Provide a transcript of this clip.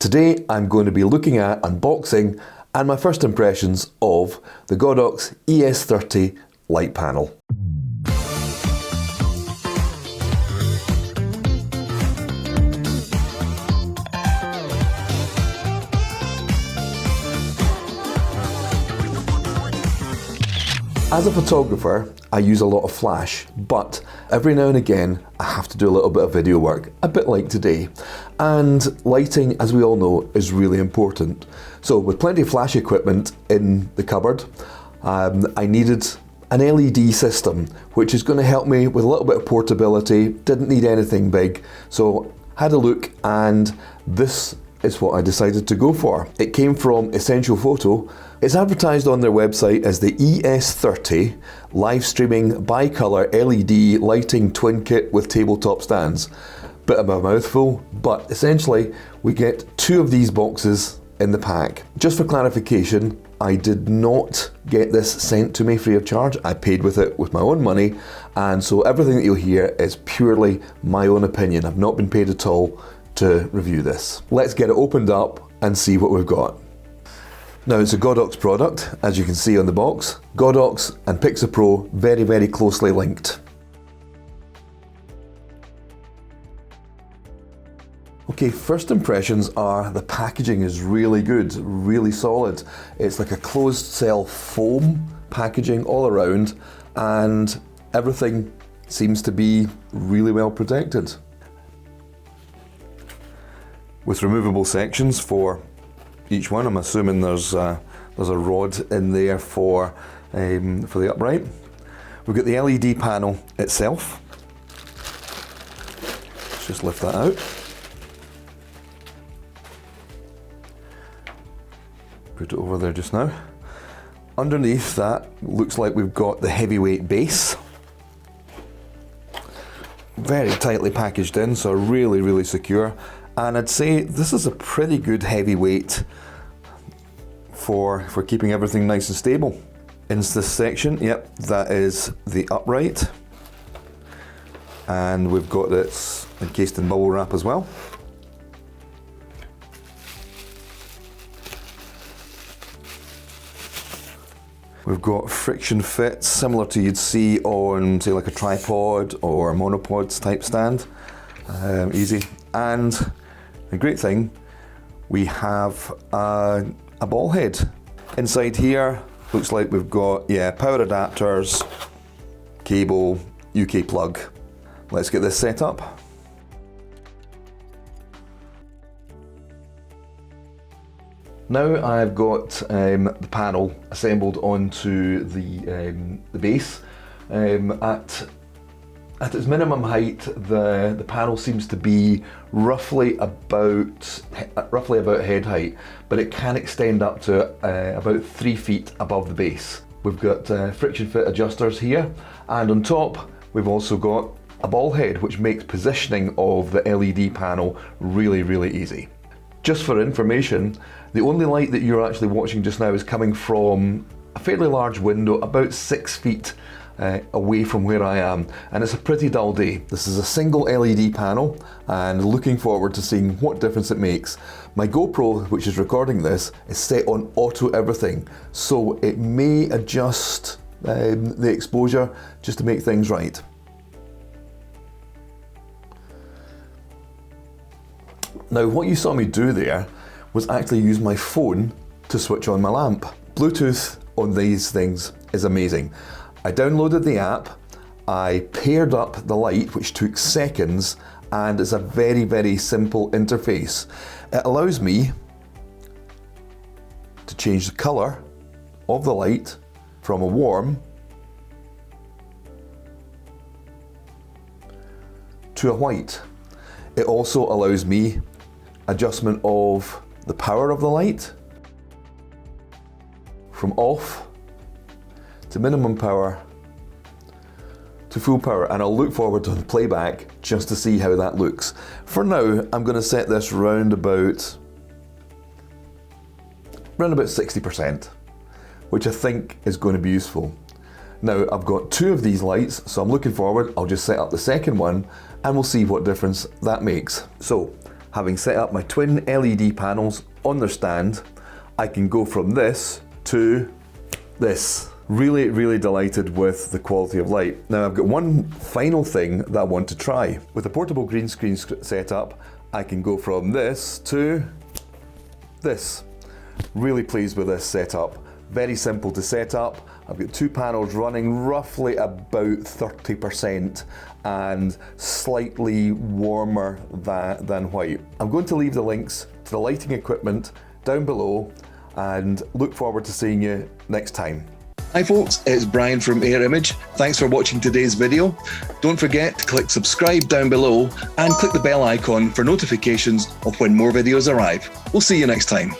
Today I'm going to be looking at unboxing and my first impressions of the Godox ES30 light panel. As a photographer, I use a lot of flash, but every now and again I have to do a little bit of video work, a bit like today. And lighting, as we all know, is really important. So with plenty of flash equipment in the cupboard, I needed an LED system, which is going to help me with a little bit of portability. Didn't need anything big, so had a look, and this is what I decided to go for. It came from Essential Photo. It's advertised on their website as the ES30 live streaming bicolor LED lighting twin kit with tabletop stands. Bit of a mouthful, but essentially we get two of these boxes in the pack. Just for clarification, I did not get this sent to me free of charge. I paid with it with my own money, and so everything that you'll hear is purely my own opinion. I've not been paid at all to review this. Let's get it opened up and see what we've got. Now, it's a Godox product, as you can see on the box. Godox and Pixapro very, very closely linked. Okay, first impressions are the packaging is really good, really solid. It's like a closed cell foam packaging all around, and everything seems to be really well protected. With removable sections for each one. I'm assuming there's a rod in there for the upright. We've got the LED panel itself. Let's just lift that out. Put it over there just now. Underneath that looks like we've got the heavyweight base. Very tightly packaged in, so really, really secure. And I'd say this is a pretty good heavyweight for keeping everything nice and stable. In this section, yep, that is the upright. And we've got it encased in bubble wrap as well. We've got friction fits similar to you'd see on, say, like a tripod or a monopod type stand. Easy. And the great thing, we have a ball head. Inside here, looks like we've got, power adapters, cable, UK plug. Let's get this set up. Now I've got the panel assembled onto the base. At its minimum height, the panel seems to be roughly about head height, but it can extend up to about 3 feet above the base. We've got friction fit adjusters here, and on top we've also got a ball head, which makes positioning of the LED panel really, really easy. Just for information, the only light that you're actually watching just now is coming from a fairly large window, about 6 feet away from where I am, and it's a pretty dull day. This is a single LED panel, and looking forward to seeing what difference it makes. My GoPro, which is recording this, is set on auto everything, so it may adjust the exposure just to make things right. Now, what you saw me do there was actually use my phone to switch on my lamp. Bluetooth on these things is amazing. I downloaded the app, I paired up the light, which took seconds, and it's a very, very simple interface. It allows me to change the colour of the light from a warm to a white. It also allows me adjustment of the power of the light from off to minimum power to full power, and I'll look forward to the playback just to see how that looks. For now, I'm going to set this round about 60%, which I think is going to be useful. Now, I've got two of these lights, so I'm looking forward. I'll just set up the second one and we'll see what difference that makes. So, having set up my twin LED panels on their stand, I can go from this to this. Really delighted with the quality of light. Now I've got one final thing that I want to try. With a portable green screen setup, I can go from this to this. Really pleased with this setup. Very simple to set up. I've got two panels running roughly about 30% and slightly warmer than white. I'm going to leave the links to the lighting equipment down below and look forward to seeing you next time. Hi folks, it's Brian from Air Image. Thanks for watching today's video. Don't forget to click subscribe down below and click the bell icon for notifications of when more videos arrive. We'll see you next time.